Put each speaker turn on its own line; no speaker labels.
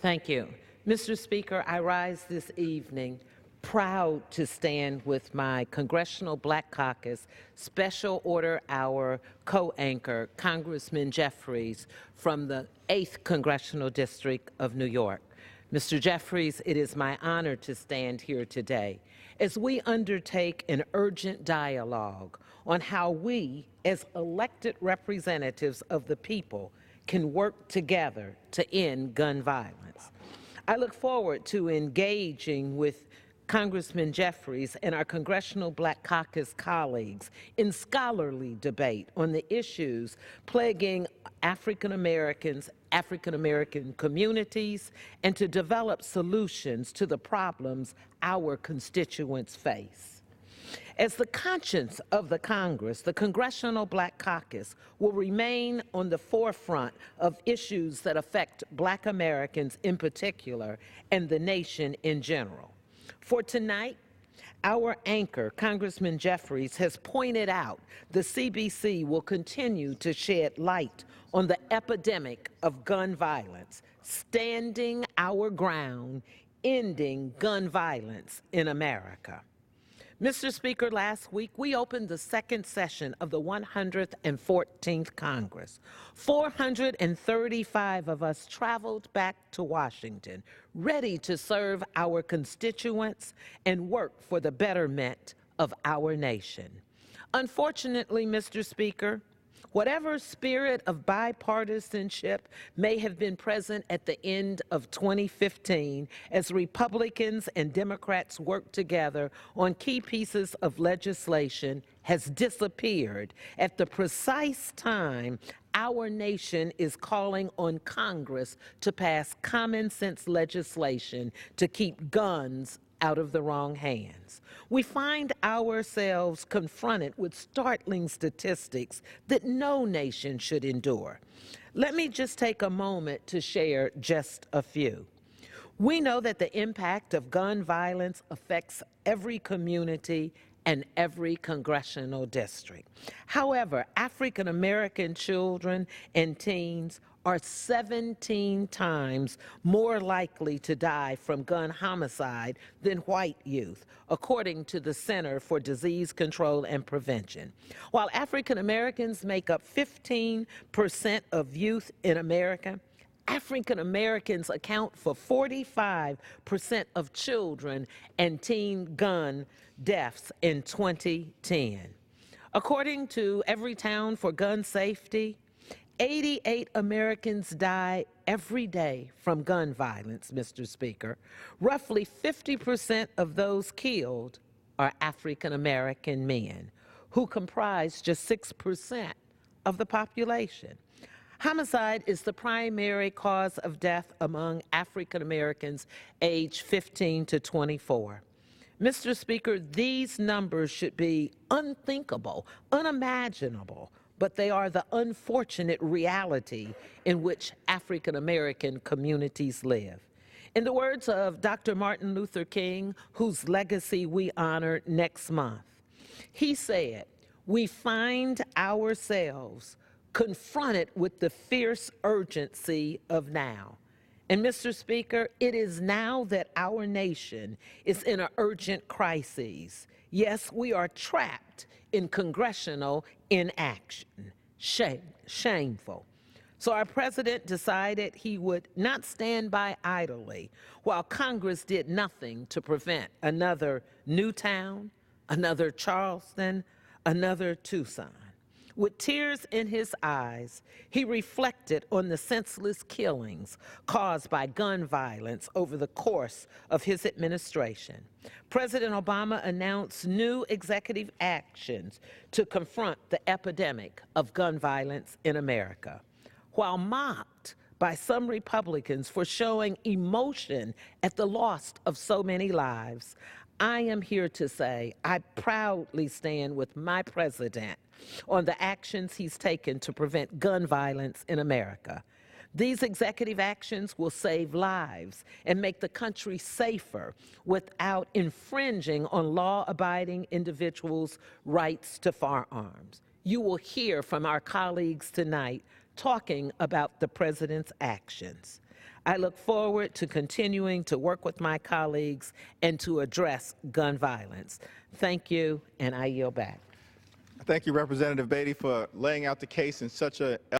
Thank you. Mr. Speaker, I rise this evening proud to stand with my Congressional Black Caucus Special Order Hour co-anchor, Congressman Jeffries, from the 8th Congressional District of New York. Mr. Jeffries, it is my honor to stand here today as we undertake an urgent dialogue on how we, as elected representatives of the people, can work together to end gun violence. I look forward to engaging with Congressman Jeffries and our Congressional Black Caucus colleagues in scholarly debate on the issues plaguing African Americans, African American communities, and to develop solutions to the problems our constituents face. As the conscience of the Congress, the Congressional Black Caucus will remain on the forefront of issues that affect Black Americans in particular and the nation in general. For tonight, our anchor, Congressman Jeffries, has pointed out the CBC will continue to shed light on the epidemic of gun violence, standing our ground, ending gun violence in America. Mr. Speaker, last week we opened the second session of the 114th Congress. 435 of us traveled back to Washington, ready to serve our constituents and work for the betterment of our nation. Unfortunately, Mr. Speaker, whatever spirit of bipartisanship may have been present at the end of 2015 as Republicans and Democrats worked together on key pieces of legislation has disappeared at the precise time our nation is calling on Congress to pass common sense legislation to keep guns out of the wrong hands. We find ourselves confronted with startling statistics that no nation should endure. Let me just take a moment to share just a few. We know that the impact of gun violence affects every community and every congressional district. However, African American children and teens are 17 times more likely to die from gun homicide than white youth, according to the Center for Disease Control and Prevention. While African Americans make up 15% of youth in America, African Americans account for 45% of children and teen gun deaths in 2010. According to Everytown for Gun Safety, 88 Americans die every day from gun violence, Mr. Speaker. Roughly 50% of those killed are African American men, who comprise just 6% of the population. Homicide is the primary cause of death among African Americans aged 15 to 24. Mr. Speaker, these numbers should be unthinkable, unimaginable, but they are the unfortunate reality in which African American communities live. In the words of Dr. Martin Luther King, whose legacy we honor next month, he said, "We find ourselves confronted with the fierce urgency of now." And Mr. Speaker, it is now that our nation is in an urgent crisis. Yes, we are trapped in congressional inaction. Shameful. So our president decided he would not stand by idly while Congress did nothing to prevent another Newtown, another Charleston, another Tucson. With tears in his eyes, he reflected on the senseless killings caused by gun violence over the course of his administration. President Obama announced new executive actions to confront the epidemic of gun violence in America. While mocked by some Republicans for showing emotion at the loss of so many lives, I am here to say I proudly stand with my president on the actions he's taken to prevent gun violence in America. These executive actions will save lives and make the country safer without infringing on law-abiding individuals' rights to firearms. You will hear from our colleagues tonight talking about the president's actions. I look forward to continuing to work with my colleagues and to address gun violence. Thank you, and I yield back.
Thank you, Representative Beatty, for laying out the case in such a